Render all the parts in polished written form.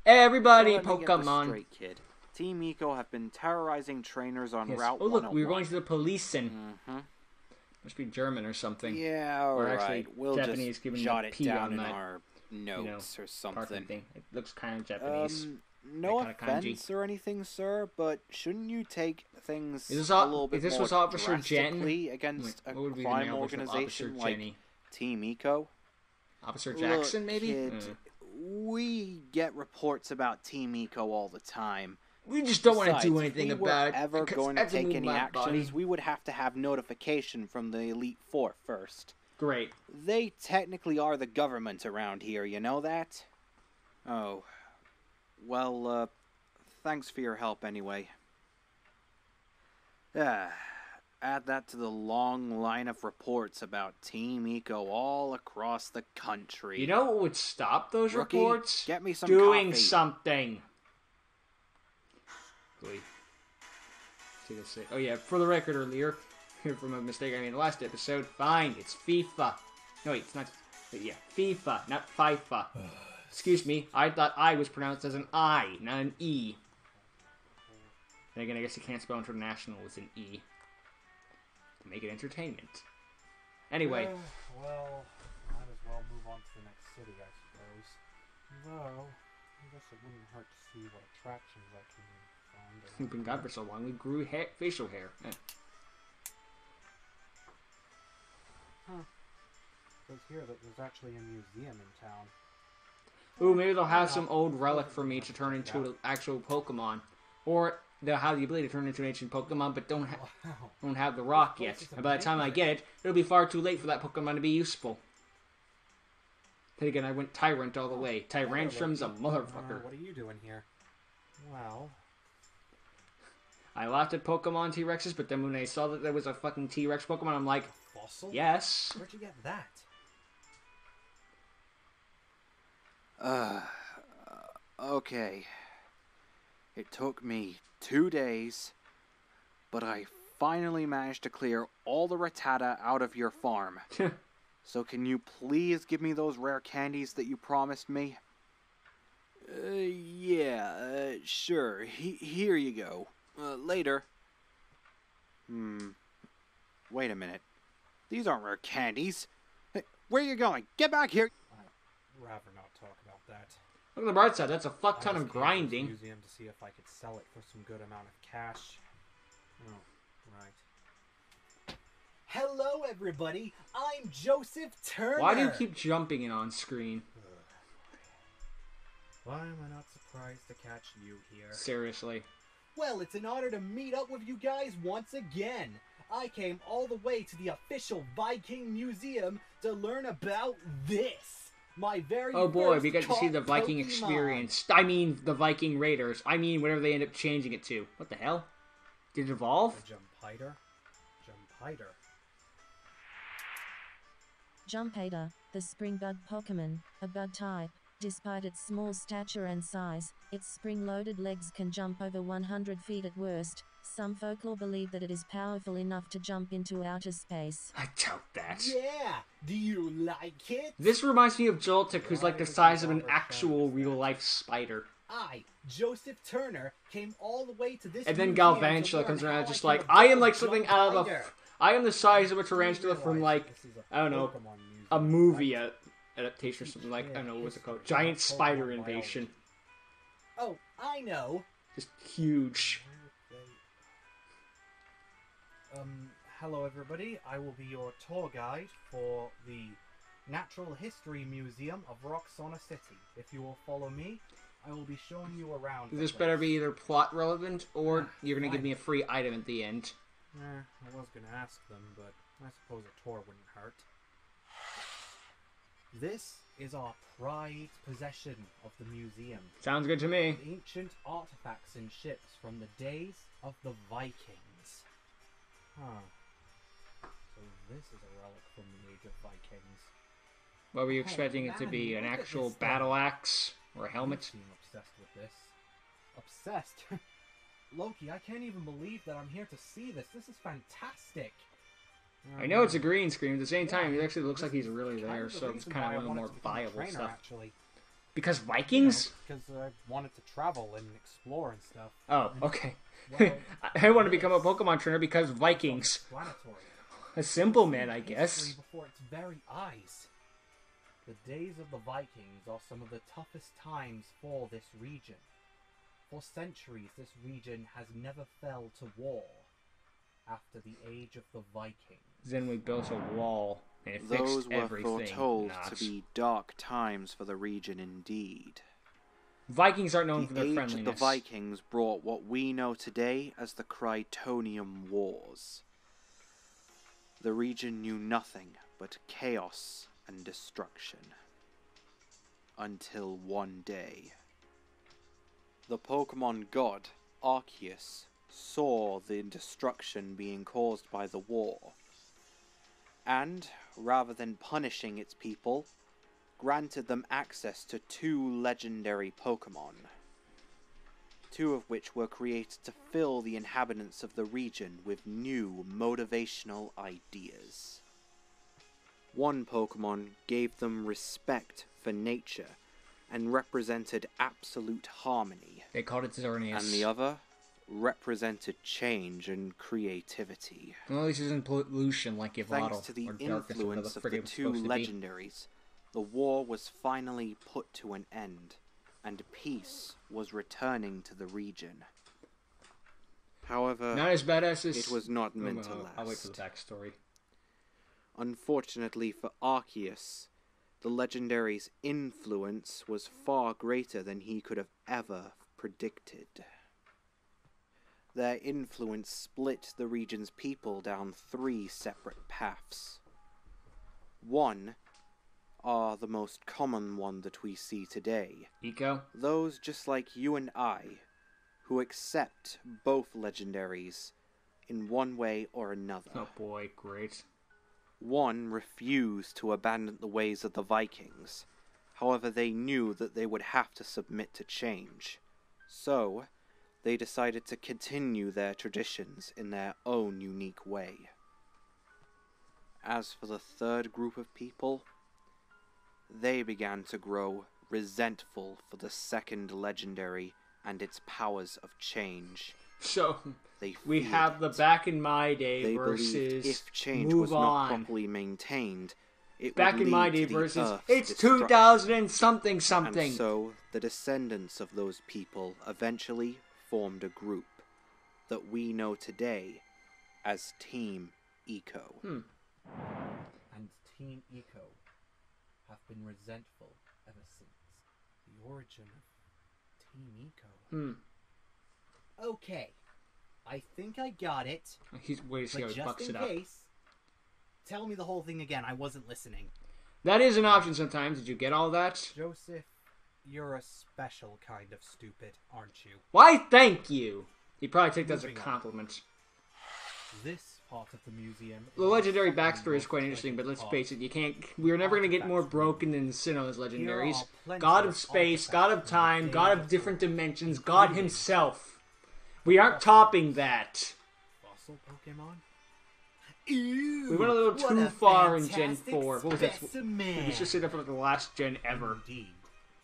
Everybody, So let me get this Pokemon. straight, kid. Team Eco have been terrorizing trainers on Yes. Route Oh, look, 101. we were going to the police and Mm-hmm. must be German or something. Yeah, Or alright. actually, We'll Japanese just giving jot the it P down on in that, our notes or parking something. thing. It looks kind of Japanese. No That kinda kanji. offense or anything, sir, but shouldn't you take things Is this a little bit this more was Officer Jen? drastically against What a would be the crime male version of Officer organization like Jenny? Team Eco? Officer Jackson, Look, maybe? kid, we get reports about Team Eco all the time. We just don't want to do Besides, anything if we about were it. ever because going I to have to take move any my actions, body. we would have to have notification from the Elite Four first. Great. They technically are the government around here, you know that? Oh. Well, thanks for your help anyway. Add that to the long line of reports about Team Eco all across the country. You know what would stop those Rookie, reports? get me some Doing coffee. something. Wait. See this say? Oh yeah, for the record earlier, from a mistake I made in the last episode. Fine, it's FIFA. No wait, it's not. Yeah, FIFA, not FIFA. Excuse me, I thought I was pronounced as an I, not an E. Then again, I guess you can't spell international with an E. To make it entertainment. Anyway. Well, might as well move on to the next city, I suppose. Though, I guess it wouldn't hurt to see what attractions I can find. We've been gone for so long, we grew facial hair. Huh. It says here that there's actually a museum in town. Ooh, maybe they'll have some old relic for me to turn into an actual Pokemon. Or they'll have the ability to turn into an ancient Pokemon, but don't have the rock yet. And by the time I get it, it'll be far too late for that Pokemon to be useful. Then again, I went Tyrant all the way. Tyrantrum's a motherfucker. What are you doing here? Well, I laughed at Pokemon T-Rexes, but then when I saw that there was a fucking T-Rex Pokemon, I'm like, fossil? yes. Where'd you get that? Okay. It took me 2 days, but I finally managed to clear all the Rattata out of your farm. So can you please give me those rare candies that you promised me? Yeah, sure. Here you go. Later. Wait a minute. These aren't rare candies. Hey, where are you going? Get back here! I'd rather not talk about that. Look at the bright side, that's a fuck ton I of just came to this grinding. museum to see if I could sell it for some good amount of cash. Oh, right. Hello, everybody. I'm Joseph Turner. Why do you keep jumping in on screen? Why am I not surprised to catch you here? Seriously. Well, it's an honor to meet up with you guys once again. I came all the way to the official Viking Museum to learn about this. My very Oh boy, first we got to see the caught Viking Pokemon. experience. I mean, the Viking Raiders. I mean, whatever they end up changing it to. What the hell? Did it evolve? The Jumpider? Jumpider. Jumpider, the spring bug Pokemon, a bug type. Despite its small stature and size, its spring-loaded legs can jump over 100 feet at worst. Some folklore believe that it is powerful enough to jump into outer space. I doubt that. Yeah! Do you like it? This reminds me of Joltik, who's like the size of an actual real-life spider. I, Joseph Turner, came all the way to this And then museum to Galvantula learn comes how around just can like, evolve I am like something out of a... Jumpider. I am the size of a tarantula from like, This is I don't know, Pokemon museum, a movie right? adaptation or something like, I don't know, what's it called? Giant spider invasion. Oh, I know. Just huge. Hello everybody. I will be your tour guide for the Natural History Museum of Roxana City. If you will follow me, I will be showing you around. This the better place. be either plot relevant, or you're gonna give fine. me a free item at the end. I was gonna ask them, but I suppose a tour wouldn't hurt. This is our prized possession of the museum. Sounds good to me. Ancient artifacts and ships from the days of the Vikings. Huh. So this is a relic from the age of Vikings. What were you expecting it to man, be? An look at actual this thing. battle axe? Or a You helmet? seem obsessed with this. Obsessed? Loki, I can't even believe that I'm here to see this. This is fantastic. I know it's a green screen, at the same time, Yeah, it actually looks like he's really kind there, of the so it's reason kind why of I one of the wanted more to become a viable trainer, stuff. Actually. Because Vikings? Because I wanted to travel and explore and stuff. Oh, okay. Well, I want to become a Pokemon trainer because Vikings. Explanatory. A simple man, I guess. History before its very eyes. The days of the Vikings are some of the toughest times for this region. For centuries, this region has never fell to war. After the age of the Vikings. Then we built a wall, and it Those fixed were everything. foretold Not. to be dark times for the region indeed. Vikings aren't known for The their age friendliness. of the Vikings brought what we know today as the Krytonium Wars. The region knew nothing but chaos and destruction. Until one day. The Pokemon god, Arceus, saw the destruction being caused by the war. And, rather than punishing its people, granted them access to 2 legendary Pokemon. 2 of which were created to fill the inhabitants of the region with new motivational ideas. One Pokemon gave them respect for nature and represented absolute harmony. They called it Xerneas. And the other represented change and creativity. Well, this isn't pollution like Yvonne Thanks to the or darkness, or whatever influence the of the friggin' it's 2 supposed to be. legendaries, the war was finally put to an end, and peace was returning to the region. However, Not as badass as... it was not meant to last. I'll wait for the backstory. Unfortunately for Arceus, the legendary's influence was far greater than he could have ever predicted. Their influence split the region's people down 3 separate paths. One are the most common one that we see today. Eco? Those just like you and I, who accept both legendaries in one way or another. Oh boy, great. One refused to abandon the ways of the Vikings. However, they knew that they would have to submit to change. So, they decided to continue their traditions in their own unique way. As for the third group of people, they began to grow resentful for the second legendary and its powers of change. So, They we feared have the it. back in my day They versus believed if change move was not on. properly maintained, it Back would in lead my to day the versus Earth's it's destruction. 2000 and something something. And so, the descendants of those people eventually formed a group that we know today as Team Eco. Hmm. And Team Eco have been resentful ever since the origin of Team Eco. Hmm. Okay, I think I got it. Wait to see how But he bucks just in it up. case, tell me the whole thing again. I wasn't listening. That is an option sometimes. Did you get all that? Joseph, you're a special kind of stupid, aren't you? Why, thank you. He probably took that as a Moving on. compliment. This part of the museum. The legendary backstory is quite interesting, but let's face it, you can't. We're never gonna get more broken than Sinnoh's legendaries. God of space, God of time, God of different dimensions, God himself. We aren't topping that. Fossil Pokemon? We went a little too far in Gen 4. What was that? We should say that for the last gen ever. Indeed.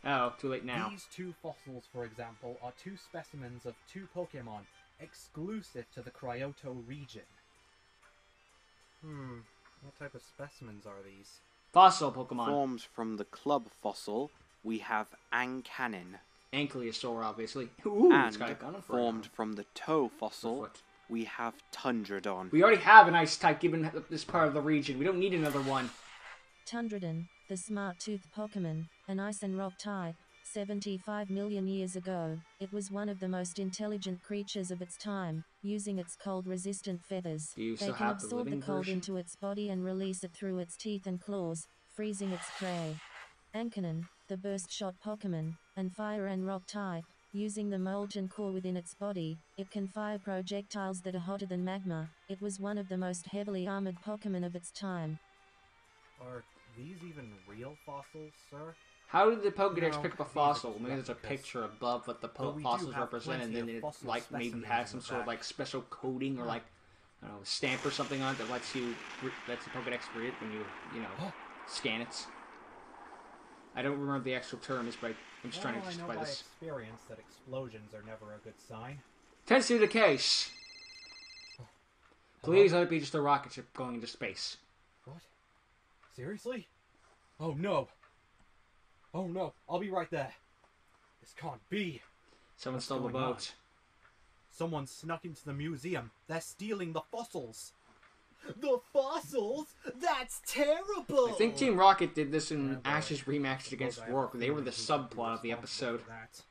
Oh, too late now. These 2 fossils, for example, are 2 specimens of 2 Pokemon exclusive to the Kyoto region. What type of specimens are these? Fossil Pokemon. Formed from the club fossil, we have Ancanin. Ankylosaur, obviously. Ooh, it's And got a gun for formed from the toe fossil, foot. we have Tundradon. We already have an ice type given this part of the region. We don't need another one. Tundradon, the smart-toothed Pokemon, an ice and rock type. 75 million years ago, it was one of the most intelligent creatures of its time, using its cold-resistant feathers. Do you They still can have the absorb the living cold version? into its body and release it through its teeth and claws, freezing its prey. Ancanon, the burst-shot Pokemon, and fire and rock type. Using the molten core within its body, it can fire projectiles that are hotter than magma. It was one of the most heavily armored Pokemon of its time. Are these even real fossils, sir? How did the Pokedex No, pick up a these are fossil? just Maybe there's a replicas. picture above what the But we do fossils have represent, and plenty then of it fossil like maybe specimens has in some the sort of back. like special coating or like I don't know, stamp or something on it that lets you lets the Pokedex read it when you know scan it. I don't remember the actual terms, but I'm just trying to I know justify by this. experience that explosions are never a good sign. Tends to be the case. Please let it be just a rocket ship going into space. What? Seriously? Oh no! Oh no! I'll be right there. This can't be. Someone What's stole the going on? boat. Someone snuck into the museum. They're stealing the fossils. The fossils? That's terrible! I think Team Rocket did this in Yeah, boy. Ash's rematch against Suppose I have Rourke. a They were the feeling who could be subplot of the responsible episode. for that.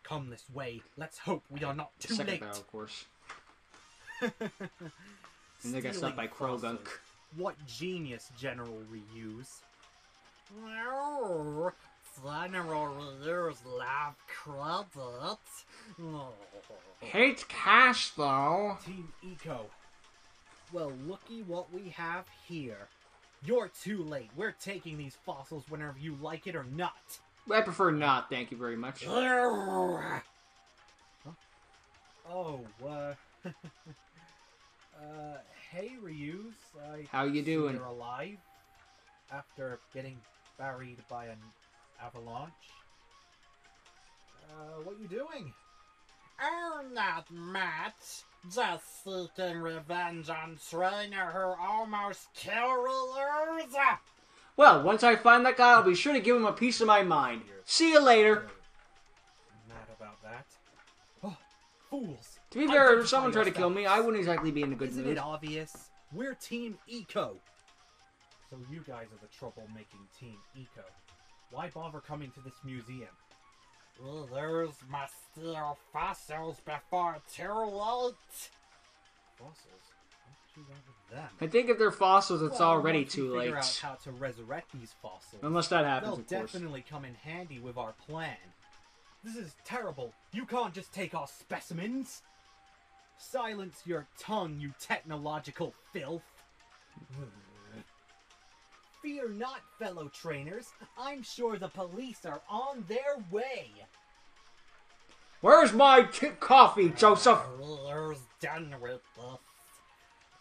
Come this way. Let's hope we are not too Second late. battle, of course. And they got stopped by Krogunk. What genius, General Reuse. General Reuse lab credit. Hate cash, though. Team Eco. Well, looky what we have here. You're too late. We're taking these fossils whenever you like it or not. I prefer not, thank you very much. Huh? Oh, hey, Reuse. How you see doing? You're alive after getting buried by an avalanche. What you doing? Oh, not much. Just seeking revenge on Trainer who almost killed Reuse. Well, once I find that guy, I'll be sure to give him a piece of my mind. See you later. Mad about that. Oh, fools. To be fair, if Identify someone tried to kill me, I yourselves. wouldn't exactly be in a good Isn't mood. it obvious? We're Team Eco. So you guys are the trouble-making Team Eco. Why bother coming to this museum? Others must steal fossils before too late. Fossils? What did you want with them? I think if they're fossils, it's Well, already once we too figure late. out how to resurrect these fossils, Unless that happens, they'll of course. definitely come in handy with our plan. This is terrible. You can't just take our specimens. Silence your tongue, you technological filth. Fear not, fellow trainers. I'm sure the police are on their way. Where's my coffee, Joseph? Who's done with this?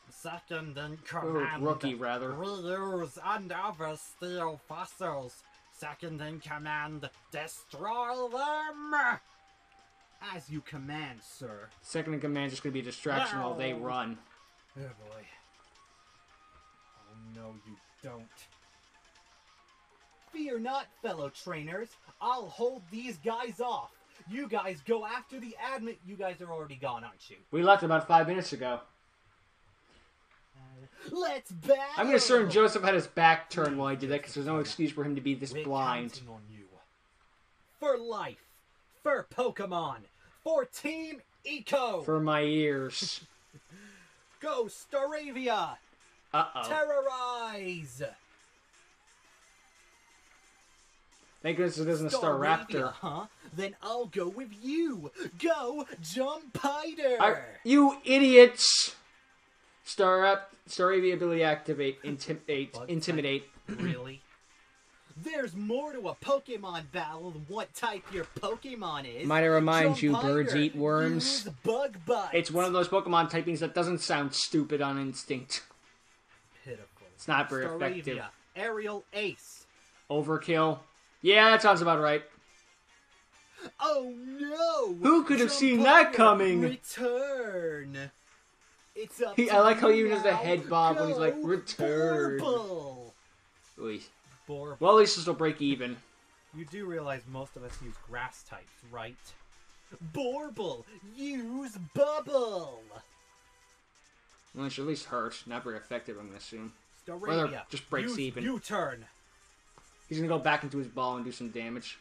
Second in Or command. rookie, rather. Reuse and others steal fossils. Second in command, destroy them! As you command, sir. Second in command is just going to be a distraction while they run. Oh boy. Oh no, you don't. Fear not, fellow trainers. I'll hold these guys off. You guys go after the admin. You guys are already gone, aren't you? We left about 5 minutes ago. Let's battle! I'm going to assume Joseph had his back turned while he did that, because there's no excuse for him to be this We're blind. counting on you. For life. For Pokemon. For Team Eco. For my ears. Go, Staravia! Uh-oh. Terrorize! Thank goodness it isn't a Staravia, Staraptor. huh? Then I'll go with you. Go, Jumpider! You idiots! Staravia ability activate, intimidate. Really? There's more to a Pokemon battle than what type your Pokemon is. Might I remind you, Jumpider, birds eat worms? use Bug Bite. It's one of those Pokemon typings that doesn't sound stupid on instinct. Pitiful. It's not very Staravia, effective. Aerial Ace. Overkill. Yeah, that sounds about right. Oh no! Who could have seen that Jumpider, coming? Return. It's up I to like how he you uses the now. head bob when he's like, Go, return. Borble. Oy. Borble. Well, at least this will break even. You do realize most of us use grass types, right? Borble, use Bubble. Well, it should at least hurt. Not very effective, I'm going to assume. Staravia, just breaks use even. U-turn. He's going to go back into his ball and do some damage.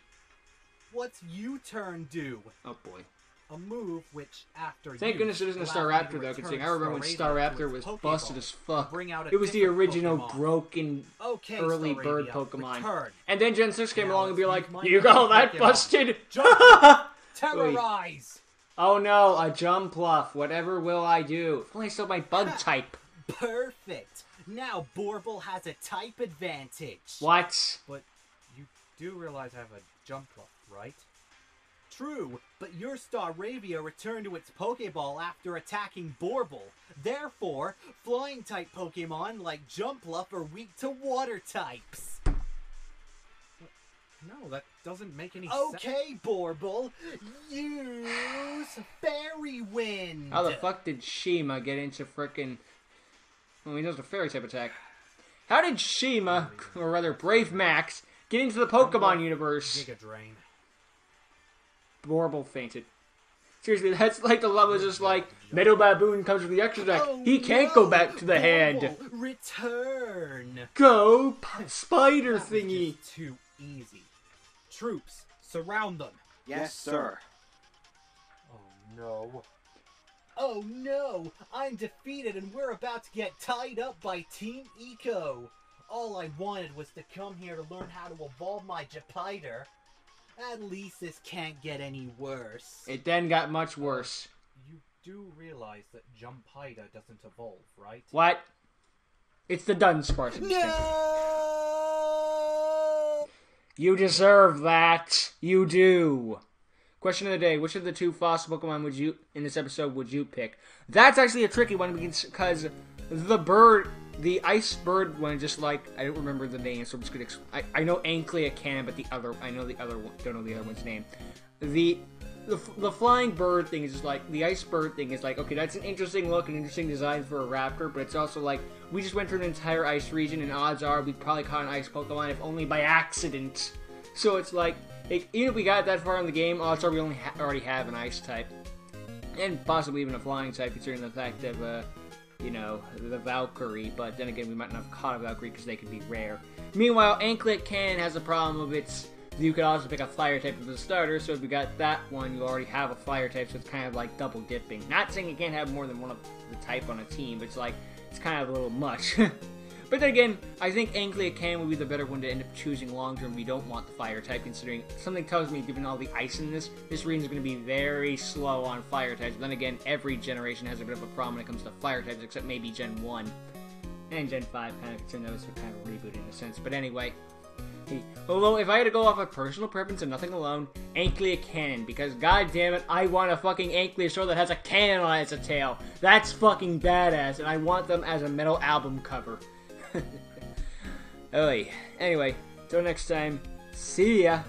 What's U-turn do? Oh, boy. A move which, after Thank use, goodness it isn't a allows you Staraptor, to though, return considering I remember when Staravia Staraptor to its was Pokeball busted as fuck. and bring out a It was the different original Pokemon. broken Okay, early Staravia, bird Pokemon. Return. And then Gen 6 came Now along and be let's like, use my you call that Pokemon. busted? Jump! Terrorize! Oh no, a Jumpluff. Whatever will I do? If only I still my bug type. Perfect. Now Borble has a type advantage. What? But you do realize I have a Jumpluff, right? True, but your Staravia returned to its Pokeball after attacking Borble. Therefore, Flying-type Pokemon like Jumpluff are weak to Water types. Wait, what? No, that doesn't make any sense. Okay, Borble, use Fairy Wind. How the fuck did Shima get into frickin'... Well, he knows the fairy type attack. How did Shima, or rather Brave Max, get into the Pokemon universe? Giga Drain. Borble fainted. Seriously, that's like the level is just like, Metal Baboon comes with the extra attack. He can't go back to the hand. Return. Go, spider That was thingy. just too easy. Troops, surround them. Yes, sir. Oh no. Oh no! I'm defeated and we're about to get tied up by Team Eco. All I wanted was to come here to learn how to evolve my Jupiter. At least this can't get any worse. It then got much worse. You do realize that Jumpider doesn't evolve, right? What? It's the Dunsparce. No! You deserve that. You do. Question of the day: which of the two fossil Pokemon would you in this episode would you pick? That's actually a tricky one because the bird, the ice bird one, just like I don't remember the name, so I'm just gonna. I know Anklea can, but I know the other one. Don't know the other one's name. The flying bird thing is just like the ice bird thing is like, okay, that's an interesting look, an interesting design for a raptor, but it's also like we just went through an entire ice region, and odds are we probably caught an ice Pokemon if only by accident. So it's like. Even if we got that far in the game, odds are we already have an ice type. And possibly even a flying type, considering the fact of, you know, the Valkyrie. But then again, we might not have caught a Valkyrie because they can be rare. Meanwhile, Anklet Cannon has a problem of its... You could also pick a fire type as a starter, so if you got that one, you already have a fire type, so it's kind of like double dipping. Not saying you can't have more than one of the type on a team, but it's like, it's kind of a little much. But then again, I think Anklea Can would be the better one to end up choosing long term if you don't want the fire type, considering something tells me, given all the ice in this region is going to be very slow on fire types. But then again, every generation has a bit of a problem when it comes to fire types, except maybe Gen 1. And Gen 5, kind of, considering those are kind of a reboot in a sense. But anyway, although if I had to go off of personal preference and nothing alone, Anklea Cannon, because god damn it, I want a fucking Ankylosaur that has a cannon on its tail. That's fucking badass, and I want them as a metal album cover. Anyway, till next time, see ya!